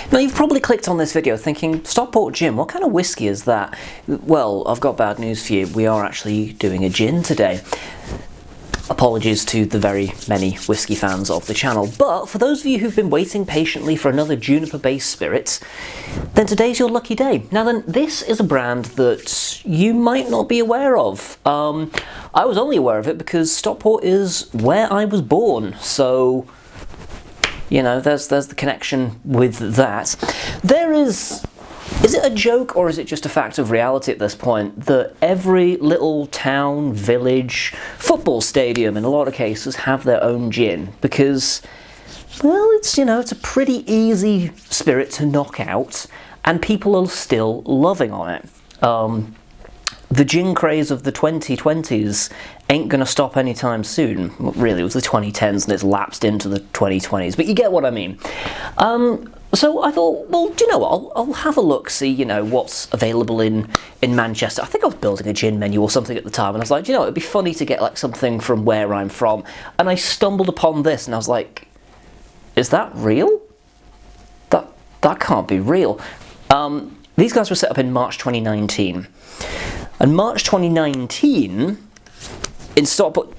Now you've probably clicked on this video thinking, Stockport Gin, what kind of whiskey is that? Well, I've got bad news for you. We are actually doing a gin today. Apologies to the very many whiskey fans of the channel, but for those of you who've been waiting patiently for another juniper-based spirit, then today's your lucky day. Now then, this is a brand that you might not be aware of. I was only aware of it because Stockport is where I was born, so you know, there's the connection with that. Is it a joke or is it just a fact of reality at this point that every little town, village, football stadium in a lot of cases have their own gin? Because, well, it's a pretty easy spirit to knock out and people are still loving on it. The gin craze of the 2020s ain't going to stop anytime soon. Well, really, it was the 2010s and it's lapsed into the 2020s, but you get what I mean. So I thought, well, do you know what, I'll have a look, see, what's available in Manchester. I think I was building a gin menu or something at the time, and I was like, do you know, it'd be funny to get like something from where I'm from. And I stumbled upon this, and I was like, is that real? That can't be real. These guys were set up in March 2019. And March 2019, in Stockport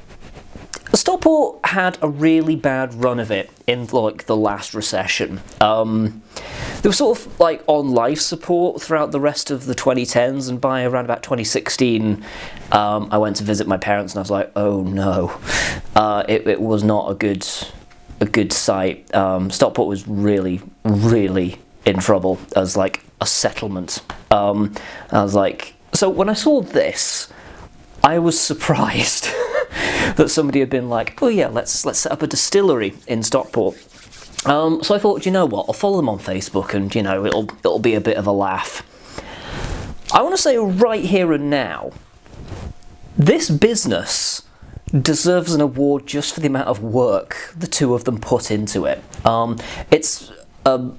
had a really bad run of it in like the last recession. They were sort of like on life support throughout the rest of the 2010s, and by around about 2016, I went to visit my parents, and I was like, oh no, it was not a good sight. Stockport was really, really in trouble as like a settlement. I was like, so when I saw this, I was surprised that somebody had been like, oh yeah, let's set up a distillery in Stockport. So I thought, you know what, I'll follow them on Facebook, and it'll be a bit of a laugh. I want to say right here and now, this business deserves an award just for the amount of work the two of them put into it. It's a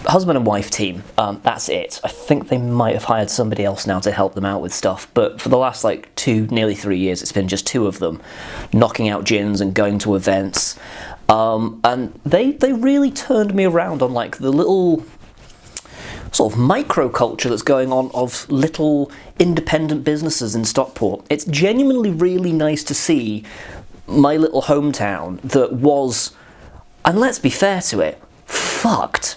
husband and wife team, that's it. I think they might have hired somebody else now to help them out with stuff, but for the last like nearly 3 years, it's been just two of them knocking out gins and going to events, and they really turned me around on like the little sort of microculture that's going on of little independent businesses in Stockport. It's genuinely really nice to see my little hometown that was, and let's be fair to it, fucked,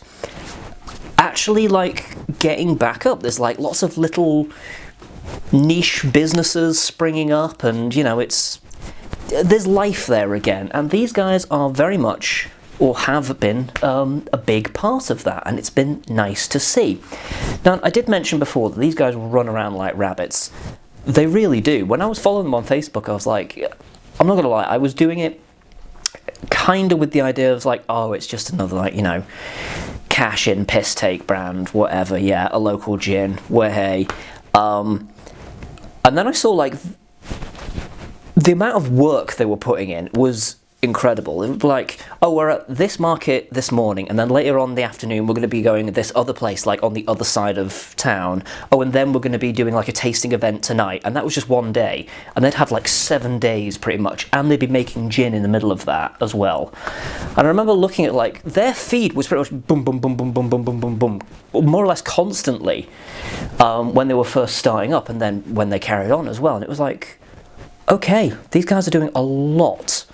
actually like getting back up. There's like lots of little niche businesses springing up, and there's life there again, and these guys are very much, or have been, a big part of that, and it's been nice to see. Now, I did mention before that these guys run around like rabbits. They really do. When I was following them on Facebook, I was like, I'm not gonna lie, I was doing it kind of with the idea of like, oh, it's just another like, cash in, piss take brand, whatever, yeah, a local gin, where hey. And then I saw like the amount of work they were putting in was incredible. It was like, oh, we're at this market this morning, and then later on in the afternoon we're going to be going to this other place like on the other side of town. Oh, and then we're going to be doing like a tasting event tonight, and that was just one day, and they'd have like 7 days pretty much, and they'd be making gin in the middle of that as well. And I remember looking at like their feed was pretty much boom boom boom boom boom boom boom boom boom, more or less constantly, when they were first starting up, and then when they carried on as well. And it was like, okay, these guys are doing a lot.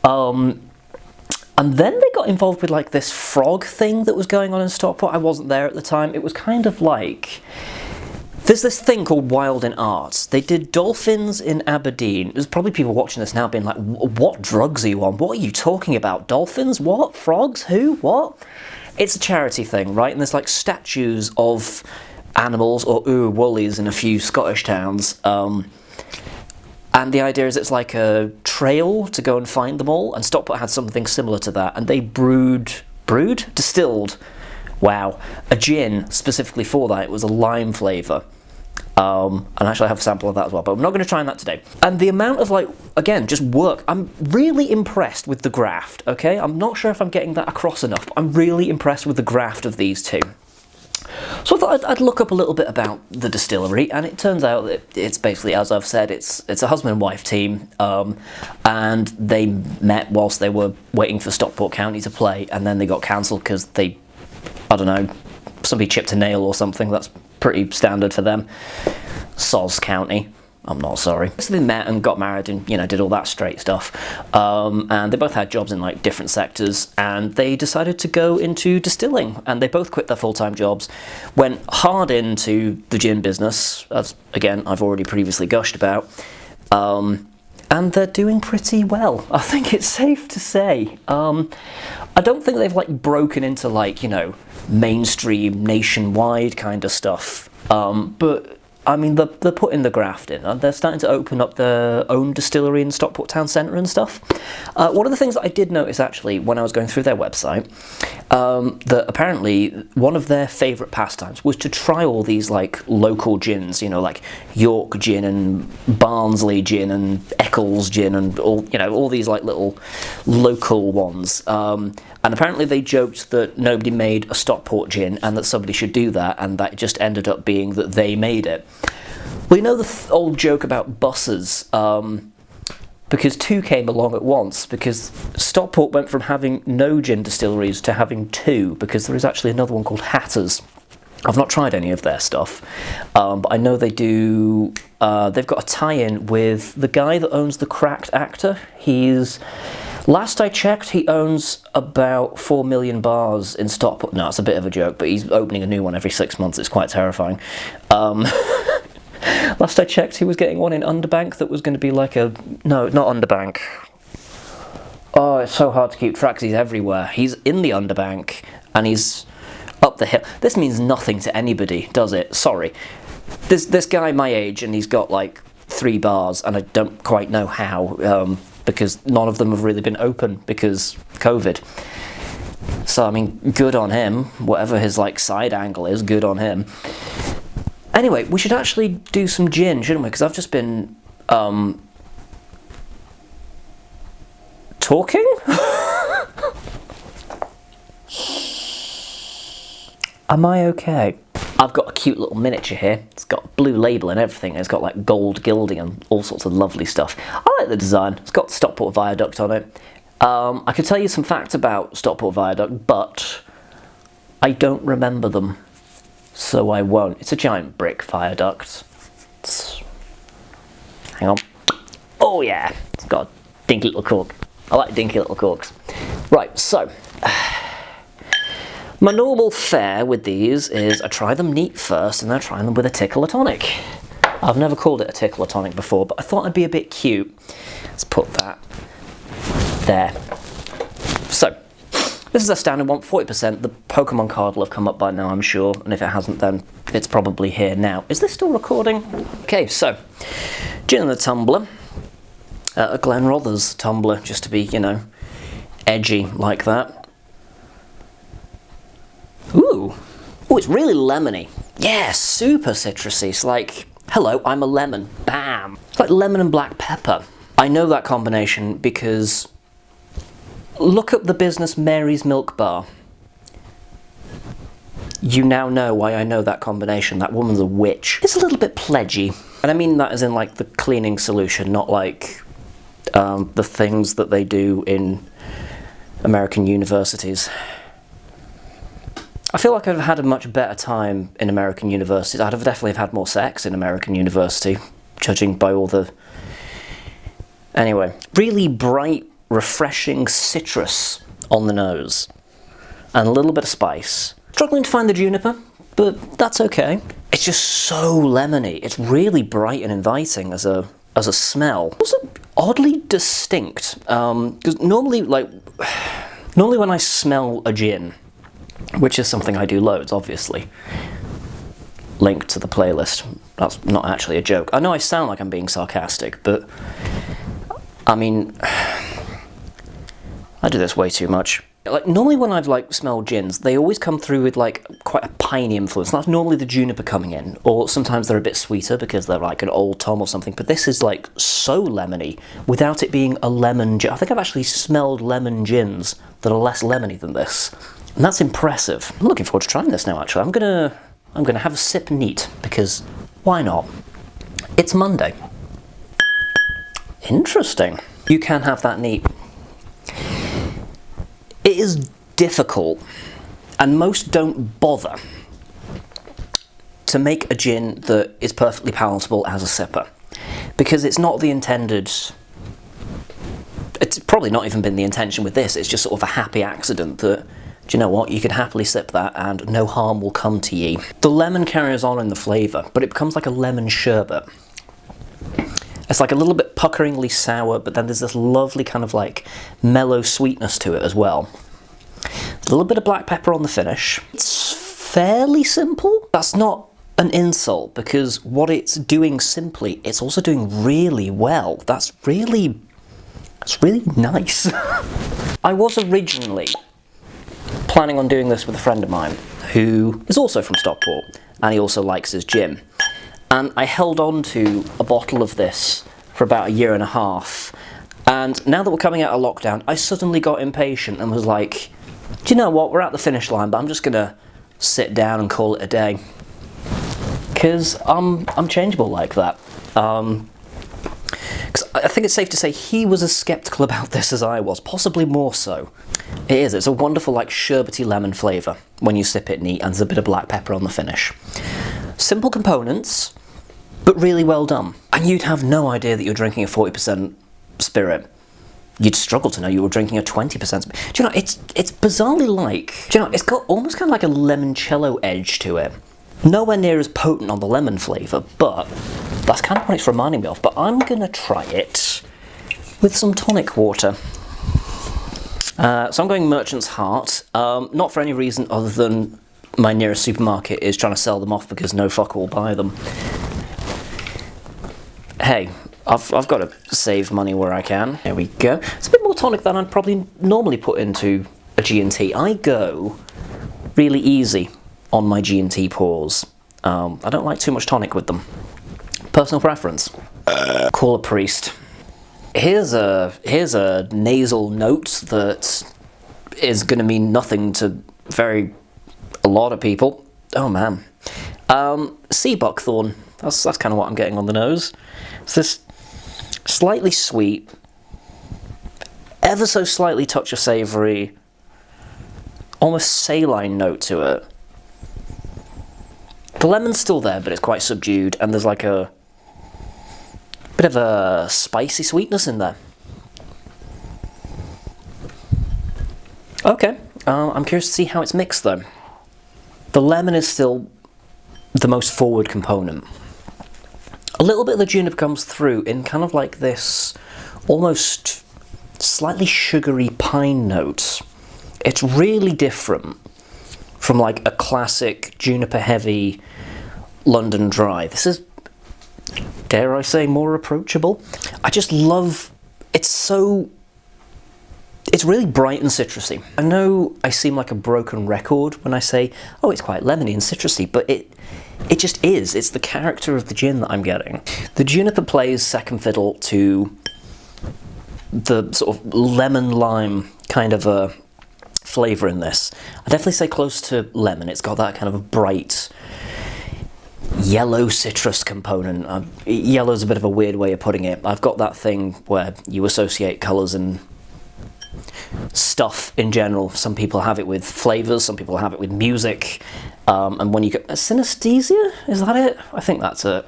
And then they got involved with like this frog thing that was going on in Stockport. I wasn't there at the time. It was kind of like, there's this thing called Wild in Arts. They did dolphins in Aberdeen. There's probably people watching this now being like, what drugs are you on? What are you talking about? Dolphins? What? Frogs? Who? What? It's a charity thing, right? And there's like statues of animals or woolies in a few Scottish towns. And the idea is it's like a trail to go and find them all, and Stockport had something similar to that, and they distilled, wow, a gin specifically for that. It was a lime flavour. And actually I have a sample of that as well, but I'm not going to try that today. And the amount of like, again, just work, I'm really impressed with the graft, okay? I'm not sure if I'm getting that across enough, but I'm really impressed with the graft of these two. So I thought I'd look up a little bit about the distillery, and it turns out that it's basically, as I've said, it's a husband and wife team, and they met whilst they were waiting for Stockport County to play, and then they got cancelled because they I don't know, somebody chipped a nail or something. That's pretty standard for them. Soz County. I'm not sorry. So they met and got married and, you know, did all that straight stuff. And they both had jobs in like different sectors, and they decided to go into distilling, and they both quit their full-time jobs, went hard into the gin business, as again I've already previously gushed about, and they're doing pretty well. I think it's safe to say. I don't think they've like broken into like, you know, mainstream nationwide kind of stuff, but I mean, they're putting the graft in, and they're starting to open up their own distillery in Stockport Town Centre and stuff. One of the things that I did notice, actually, when I was going through their website, that apparently one of their favourite pastimes was to try all these, like, local gins, you know, like York gin and Barnsley gin and Eccles gin and all, you know, all these, like, little local ones. And apparently they joked that nobody made a Stockport gin and that somebody should do that, and that just ended up being that they made it. Well, you know the old joke about buses, because two came along at once, because Stockport went from having no gin distilleries to having two, because there is actually another one called Hatters. I've not tried any of their stuff, but I know they do. They've got a tie-in with the guy that owns the Cracked Actor. Last I checked, he owns about 4 million bars in Stockport. No, it's a bit of a joke, but he's opening a new one every 6 months. It's quite terrifying. Last I checked, he was getting one in Underbank that was going to be like a... No, not Underbank. Oh, it's so hard to keep track because he's everywhere. He's in the Underbank, and he's up the hill. This means nothing to anybody, does it? Sorry. This guy my age, and he's got like 3 bars, and I don't quite know how, because none of them have really been open because COVID. So, I mean, good on him. Whatever his, like, side angle is, good on him. Anyway, we should actually do some gin, shouldn't we? Because I've just been, talking? Am I okay? I've got a cute little miniature here. It's got a blue label and everything. It's got like gold gilding and all sorts of lovely stuff. I like the design. It's got Stockport Viaduct on it. I could tell you some facts about Stockport Viaduct, but I don't remember them, so I won't. It's a giant brick viaduct. Hang on. Oh yeah, it's got a dinky little cork. I like dinky little corks. Right, so... my normal fare with these is I try them neat first, and then I try them with a tickle tonic. I've never called it a tickle tonic before, but I thought I'd be a bit cute. Let's put that there. So, this is a standard one, 40%. The Pokemon card will have come up by now, I'm sure, and if it hasn't, then it's probably here now. Is this still recording? Okay, so, gin in the tumbler. A Glenrother's tumbler, just to be, you know, edgy like that. Ooh, it's really lemony. Yeah, super citrusy. It's like, hello, I'm a lemon. Bam. It's like lemon and black pepper. I know that combination because look up the business Mary's Milk Bar. You now know why I know that combination. That woman's a witch. It's a little bit pledgy. And I mean that as in like the cleaning solution, not like the things that they do in American universities. I feel like I've had a much better time in American universities. I'd have definitely had more sex in American university, judging by all the... Anyway, really bright, refreshing citrus on the nose, and a little bit of spice. Struggling to find the juniper, but that's okay. It's just so lemony. It's really bright and inviting as a smell. Also oddly distinct, because normally when I smell a gin, which is something I do loads, obviously. Link to the playlist. That's not actually a joke. I know I sound like I'm being sarcastic, but I mean, I do this way too much. Like, normally when I've like smelled gins, they always come through with like quite a piney influence. That's normally the juniper coming in, or sometimes they're a bit sweeter because they're like an Old Tom or something. But this is like so lemony without it being a lemon gin. I think I've actually smelled lemon gins that are less lemony than this. And that's impressive. I'm looking forward to trying this now, actually. I'm gonna have a sip neat, because why not? It's Monday. Interesting. You can have that neat. It is difficult And most don't bother to make a gin that is perfectly palatable as a sipper, because it's not the intended... It's probably not even been the intention with this, it's just sort of a happy accident that, do you know what, you could happily sip that and no harm will come to ye. The lemon carries on in the flavour, but it becomes like a lemon sherbet. It's like a little bit puckeringly sour, but then there's this lovely kind of like mellow sweetness to it as well. A little bit of black pepper on the finish. It's fairly simple. That's not an insult, because what it's doing simply, it's also doing really well. That's really nice. I was originally planning on doing this with a friend of mine who is also from Stockport, and he also likes his gin. And I held on to a bottle of this for about a year and a half, and now that we're coming out of lockdown, I suddenly got impatient and was like, do you know what, we're at the finish line, but I'm just gonna sit down and call it a day. Because I'm changeable like that. Because I think it's safe to say he was as sceptical about this as I was, possibly more so. It is, it's a wonderful like sherbety lemon flavour when you sip it neat, and there's a bit of black pepper on the finish. Simple components, but really well done. And you'd have no idea that you're drinking a 40% spirit. You'd struggle to know you were drinking a 20%. Do you know, it's bizarrely like, do you know, it's got almost kind of like a limoncello edge to it. Nowhere near as potent on the lemon flavour, but that's kind of what it's reminding me of. But I'm going to try it with some tonic water. So I'm going Merchant's Heart, not for any reason other than my nearest supermarket is trying to sell them off because no fucker will buy them. Hey, I've got to save money where I can. There we go. It's a bit more tonic than I'd probably normally put into a G&T. I go really easy on my G&T pours. I don't like too much tonic with them. Personal preference. Call a priest. Here's a nasal note that is going to mean nothing to a lot of people. Oh man. Sea buckthorn. That's kind of what I'm getting on the nose. It's this slightly sweet, ever so slightly touch of savoury, almost saline note to it. The lemon's still there, but it's quite subdued, and there's like a bit of a spicy sweetness in there. Okay, I'm curious to see how it's mixed though. The lemon is still the most forward component. A little bit of the juniper comes through in kind of like this almost slightly sugary pine note. It's really different from like a classic juniper heavy London dry. This is, dare I say, more approachable. I just love, it's really bright and citrusy. I know I seem like a broken record when I say, oh, it's quite lemony and citrusy, but it just is. It's the character of the gin that I'm getting. The juniper plays second fiddle to the sort of lemon-lime kind of a flavour in this. I'd definitely say close to lemon. It's got that kind of bright yellow citrus component. Yellow's a bit of a weird way of putting it. I've got that thing where you associate colours and stuff in general. Some people have it with flavours, some people have it with music, and when you get synesthesia, is that it? I think that's it.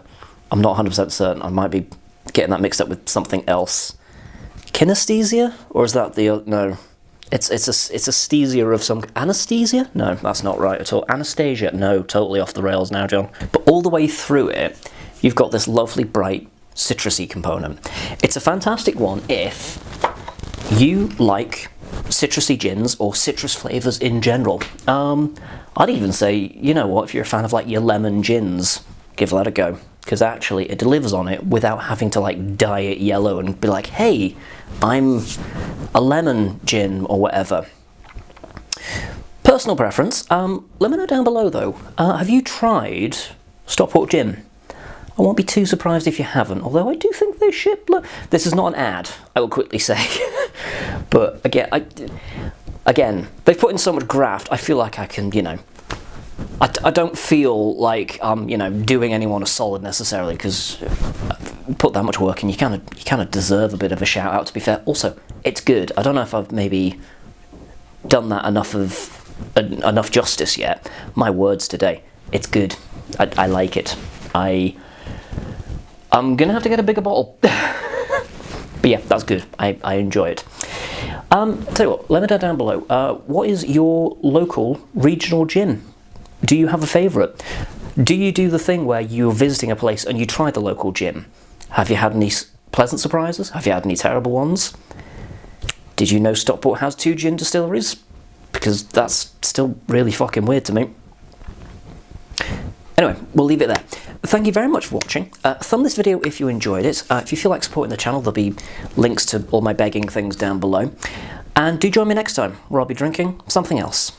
I'm not 100% certain. I might be getting that mixed up with something else. Kinesthesia, or is that the no? It's aesthesia of some anesthesia. No, that's not right at all. Anastasia. No, totally off the rails now, John. But all the way through it, you've got this lovely bright citrusy component. It's a fantastic one if you like citrusy gins or citrus flavours in general. I'd even say, you know what, if you're a fan of like your lemon gins, give that a go, because actually it delivers on it without having to like dye it yellow and be like, hey, I'm a lemon gin or whatever. Personal preference. Let me know down below though, have you tried Stockport Gin? I won't be too surprised if you haven't, although I do think they ship. This is not an ad, I will quickly say. But again, they've put in so much graft, I feel like I can, you know, I don't feel like I'm, you know, doing anyone a solid necessarily, because put that much work in, you kind of deserve a bit of a shout out, to be fair. Also, it's good. I don't know if I've maybe done that enough of enough justice yet. My words today. It's good. I like it. I'm gonna have to get a bigger bottle. But yeah, that's good. I enjoy it. Tell you what, let me know down below. What is your local regional gin? Do you have a favourite? Do you do the thing where you're visiting a place and you try the local gin? Have you had any pleasant surprises? Have you had any terrible ones? Did you know Stockport has 2 gin distilleries? Because that's still really fucking weird to me. Anyway, we'll leave it there. Thank you very much for watching. Thumb this video if you enjoyed it. If you feel like supporting the channel, there'll be links to all my begging things down below. And do join me next time, where I'll be drinking something else.